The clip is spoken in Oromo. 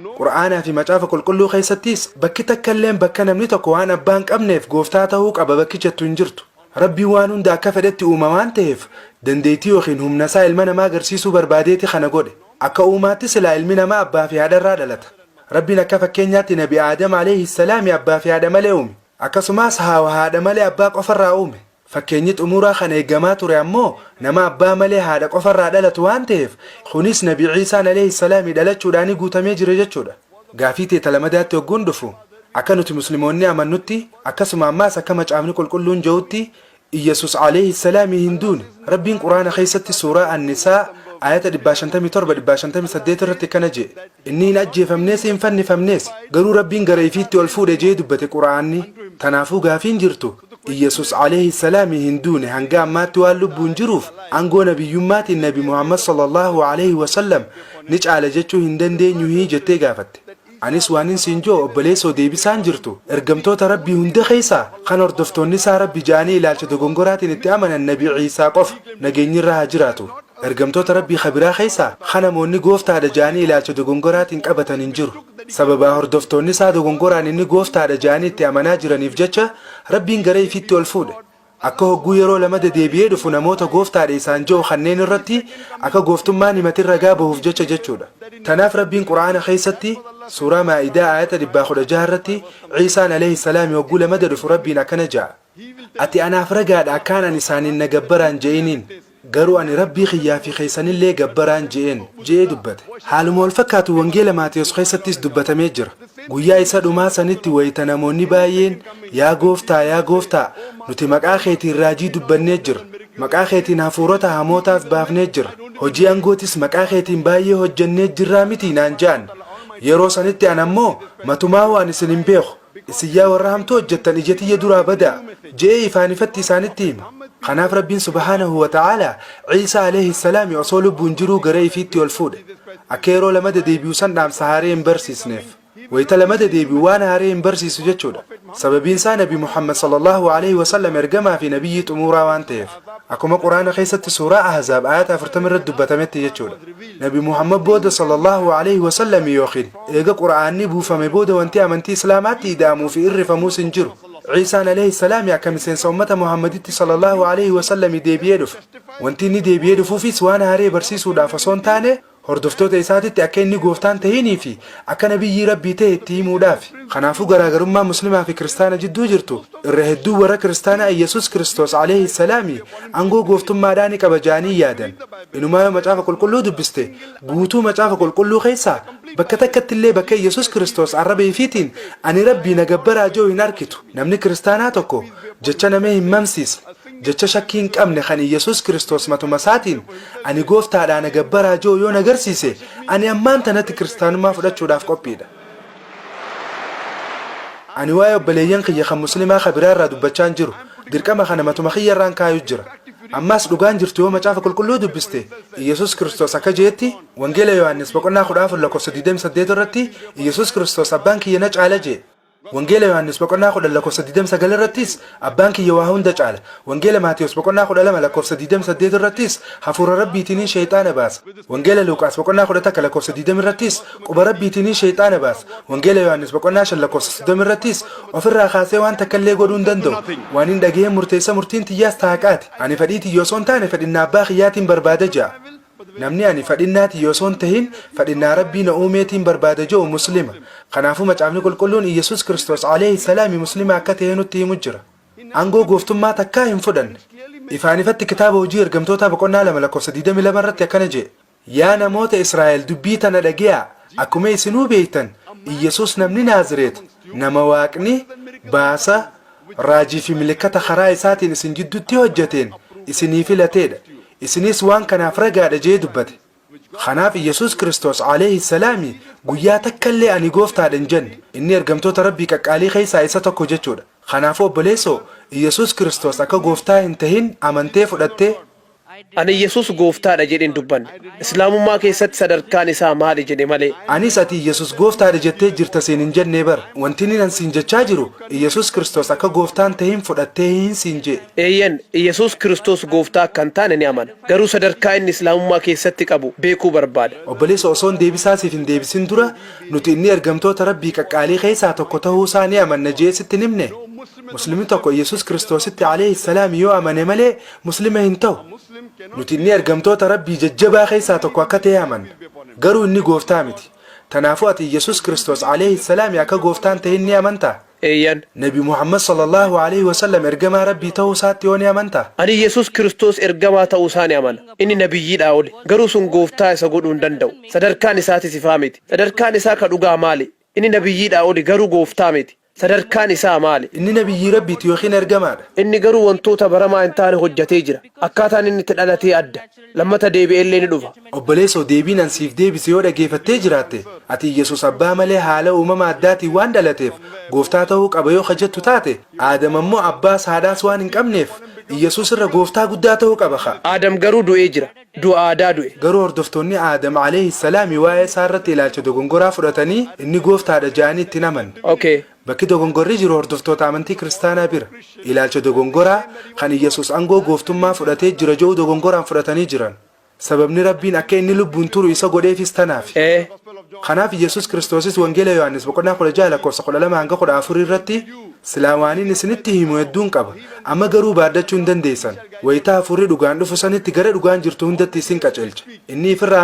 qur'aanaa fi macaafa qulqulluu keessattis bakki takka illee bakka namni tokko waan abbaan qabneef gooftaa ta'uu qaba bakki jettu hin jirtu. Rabbiin waan hunda akka fedhetti uuma waan ta'eef dandeettii yookiin humna isaa ilma namaa agarsiisuu barbaadeeti kana godhe. Akka uumaatti silaa ilmi namaa abbaa fi haadha irraa dhalata. Rabbiin akka fakkeenyaatti nabi Aadam alayhi salaam abbaa fi haadha malee uume. Akkasumas Haawa haadha malee abbaa qofarraa uume. Fakkeenyi xumuraa kana eegamaa ture ammoo nama abbaa malee haadha qofarraa dhalatu waan ta'eef kunis nabi Ciisaan alayhi salaam dhalachuudhaan guutamee jira jechuudha. Gaafii teeta lamadaatti hogguun dhufu akka nuti musliimoonni amannutti akkasuma ammaas akka macaafni qulqulluun jedhutti Iyyasuus alayhi salaam hin duune. Rabbiin quraana keessatti suuraa An-Nisaa ayata 57-58 irratti kana jedhe inni hin ajjeefamnees hin fannifamnees garuu Rabbiin gara ifiitti ol fuudhe jee dubbate quraanni. Tanaafuu gaafiin jirtu Iyyasuus alayhi salaam hin duune hanga ammaatti waan lubbuun jiruuf aangoo nabiyyummaatiin nabi Muhammad sallallahu alayhi wasallam ni caala jechuu hin dandeenyu jettee gaafatte. Anis waanin siinjoo obboleessoo deebisaan jirtu ergamtoota Rabbii hunda keessaa kan hordoftoonni isaa Rabbi jaanii ilaalcha dogongoraatiin itti amanan nabi Ciisaa qofa nageenyi irraa haa jiraatu. Ergamtoota Rabbii khabiraa keessaa kan namoonni gooftaadha jaanii ilaalcha dogongoraatiin qabatan hin jiru. Sababa hordoftoonni isaa dogongoraan inni gooftaadha jaanii itti amanaa jiraniif jecha Rabbiin gara ifiitti ol fuudhe. Akka hogguu yeroo lama deebi'ee dhufu namoota gooftaadha isaan jiru kanneen irratti akka gooftummaan himatiin ragaa bahuuf jechuudha. Tanaaf Rabbiin quraana keessatti suuraa Maa'idaa ayata 16 irratti Ciisaan alayhi salaam hogguu lama dhufu Rabbiin akkana jedha. Ati anaaf ragaadha akkaan isaaniin na gabbaraan je'iniin garuu ani Rabbii xiyyaa fi keessanillee gabbaraan je'een je'ee dubbate. Haaluma wal fakkaatu wangeela Maatiyos keessattis dubbatamee jira. Guyyaa isa dhumaa sanitti wayita namoonni baay'een yaa gooftaa nuti maqaa keetiin raajii dubbannee jira. Maqaa keetiin hafuurota hamootaas baafnee jira. Hojii angootis maqaa keetiin baay'ee hojjannee jirraa miti naan ja'an. Yeroo sanitti an ammoo matumaa waan isin hin beeku. Isin yaa warra hamtuu hojjettan ija tiyya duraa badaa je'ee ifaan ifatti isaanitti hima. Kanaaf Rabbiin subhaanahu wa ta'ala Ciisaa alayhi salaam osoo lubbuun jiruu gara ifiitti ol fuudhe. Akka yeroo lama deebi'u san dhaamsa haaree hin barsiisneef. Wayita lama deebi'u waan haaree hin barsiisu jechuudha. Sababiin isaa nabi Muhammad sallallahu alayhi wa sallam ergamaa fi nabiyyi xumuraa waan ta'eef. Akkuma quraana keessatti suuraa Ahzaab ayata 40 irratti dubbatametti jechuudha. Nabi Muhammad booda sallallahu alayhi wa sallam yookiin eega quraanni buufame booda wanti amantii islaamaatti ida'amuu fi irrifamuus hin jiru. Ciisaan alayhi salaam akka miseensa ummata Muhammaditti sallallahu alayhi wa sallam deebi'ee dhufe. Wanti inni deebi'ee dhufuufis waan haaree barsiisuudhaaf osoo hin taane hordoftoota isaatitti akka inni gooftaan ta'inii fi akka nabiyyi Rabbii ta'e itti himuudhaaf. Kanaafuu garaagarummaa muslimaa fi kiristaana jidduu jirtu irra hedduu warra kiristaanaa Iyyasuus Kiristoos alayhi salaam aangoo gooftummaadhaan qaba jaanii yaadan. Inumaa yoo macaafa qulqulluu dubbiste guutuu macaafa qulqulluu keessaa bakka takkatti illee bakka Iyyasuus Kiristoos arraba ifiitiin ani Rabbii na gabbaraa joo hin arkitu. Namni kiristaanaa tokko jecha namee hin mamsiisne jecha shakkii hin qabne kan Iyyasuus Kiristoos matuma isaatiin ani gooftaadhaa na gabbaraa joo yoo nagarsiise ani ammaan tanatti kiristaanummaa fudhachuudhaaf qophiidha. Ani waa'ee obboleeyyan kiyya kan muslimaa khabiraa irraa dubbachaa jiru dirqama kana matuma kiyya irraan kaayuu jira. Ammas dhugaan jirtu yoo macaafa qulqulluu dubbiste Iyyasuus Kiristoos akka jeetti wangeela Yohaannis boqonnaa 14:28 irratti Iyyasuus Kiristoos abbaan kiyya na caala jee. Wangeela Yohaannis boqonnaa 10:29 irrattis abbaan kiyya waa hunda caala. Wangeela Maatiyos boqonnaa 12:28 irrattis hafuura Rabbiitiin shayxaana baasa. Wangeela Luuqaas boqonnaa 11:20 irrattis quba Rabbiitiin shayxaana baasa. Wangeela Yohaannis boqonnaa 5:30 irrattis ofirraa kaasee waan takka illee godhuu hin danda'u. Waan hin dhaga'een murteessa murtiin tiyyaas taaqaati. Ani fedhiitii yoo soon taane fedhinnaa abbaa kiyyaatiin barbaada ja'a. Namni ani fedhinnaati yoo soon tahin fedhinnaa Rabbii na uumeetiin barbaada jiru muslima. Kanaafuu macaafni qulqulluun Iyyasuus Kiristoos alayhi salaam muslima akka ta'e nutti himu jira. Aangoo gooftummaa takkaa hin fudhanne. Ifaan ifatti kitaaba hojii ergamtoota boqonnaa 2:22 irratti akkana jedhe. Yaa namoota Israa'el dubbii tana dhage'aa akkuma isinuu beektan Iyyasuus namni Naazireet nama waaqni baasa raajii fi milikkata karaa isaatiin isin jidduutti hojjeteen isinii filateedha. Isinis waan kanaaf ragaadha jee dubbate. Kanaaf Iyyasuus Kiristoos alayhi salaam guyyaa takka illee ani gooftaadha hin jenne. Inni ergamtoota Rabbii qaqqaalii keessaa isa tokko jechuudha. Kanaaf obboleessoo Iyyasuus Kiristoos akka gooftaa hin tahin amantee fudhattee Ani Yesuus gooftaadha jedheen dubbanne. Islaamummaa keessatti sadarkaan isaa maali jedhe malee. Anis ati Yesuus gooftaadha jettee jirta siin hin jennee bar. Wanti ani siin jechaa jiru Yesuus Kiristoos akka gooftaan ta'een fudhattee hin siin jee. Eeyyan Yesuus Kiristoos gooftaa akka hin taane ni amana. Garuu sadarkaa inni Islaamummaa keessatti qabu beekuu barbaada. Obboleessa osoon deebisaa siif hin deebisin dura nuti inni ergamtoota Rabbii qaqqaalii keessaa tokko ta'uu isaa ni amanna jee sitti himne. Musliimni tokko Yesuus Kiristoositti alayhi salaam yoo amane malee muslima hin ta'u. Nuti inni ergamtoota Rabbii jajjabaa keessaa tokko akka ta'e amanna. Garuu inni gooftaa miti. Kanaafuu ati Yesuus Kiristoos alayhi salaam akka gooftaan ta'e ni amantaa? Eeyyan. Nabi Muhammad sallallahu alayhi wasallam ergamaa Rabbii ta'uu isaatti yoo ni amantaa? Ani Yesuus Kiristoos ergamaa ta'uu isaa ni amana. Inni nabiyyiidhaa oli. Garuu sun gooftaa isa godhuu hin danda'u. Sadarkaan isaatis ifaa miti. Sadarkaan isaa ka dhugaa maali? Inni nabiyyiidhaa oli garuu gooftaa miti. Sadarkaan isaa maali? Inni nabiyyi Rabbiiti yookiin ergamaadha. Inni garuu wantoota baramaa hin taane hojjetee jira. Akkaataan inni itti dhalatee adda. Lammata deebi'ellee ni dhufa. Obboleessoo deebiin an siif deebise yoo dhageeffattee jiraatte ati Yesuus abbaa malee haala uumama addaatiin waan dhalateef gooftaa ta'uu qaba yoo jettu taate Aadam ammoo abbaas haadhaas waan hin qabneef Yesuus irra gooftaa guddaa ta'uu qaba. Aadam garuu du'ee jira. Du'a aadaa du'e. Garuu hordoftoonni Aadam alayhi salaam waa'ee isaa irratti ilaalcha dogongoraa fudhatanii inni gooftaadha jedhanii itti naman. Okay. Bakki dogongorri jiru hordoftoota amantii kiristaanaa bira. Ilaalcha dogongoraa kan Yesuus aangoo gooftummaa fudhatee jira jedhu dogongoraan fudhatanii jiran. Sababni Rabbiin akka inni lubbuun turu isa godheefis tanaaf. Kanaaf Yesuus Kiristoosis wangeela Yohaannis boqonnaa 16:12-14 irratti Silaamaaniin isinitti himu hedduun qaba. Amma garuu baaddachuu hin dandeessan. Wayitaa hafuurri dhugaan dhufu sanitti gara dhugaan jirtu hundatti isin qaceelcha. Inni ifirraa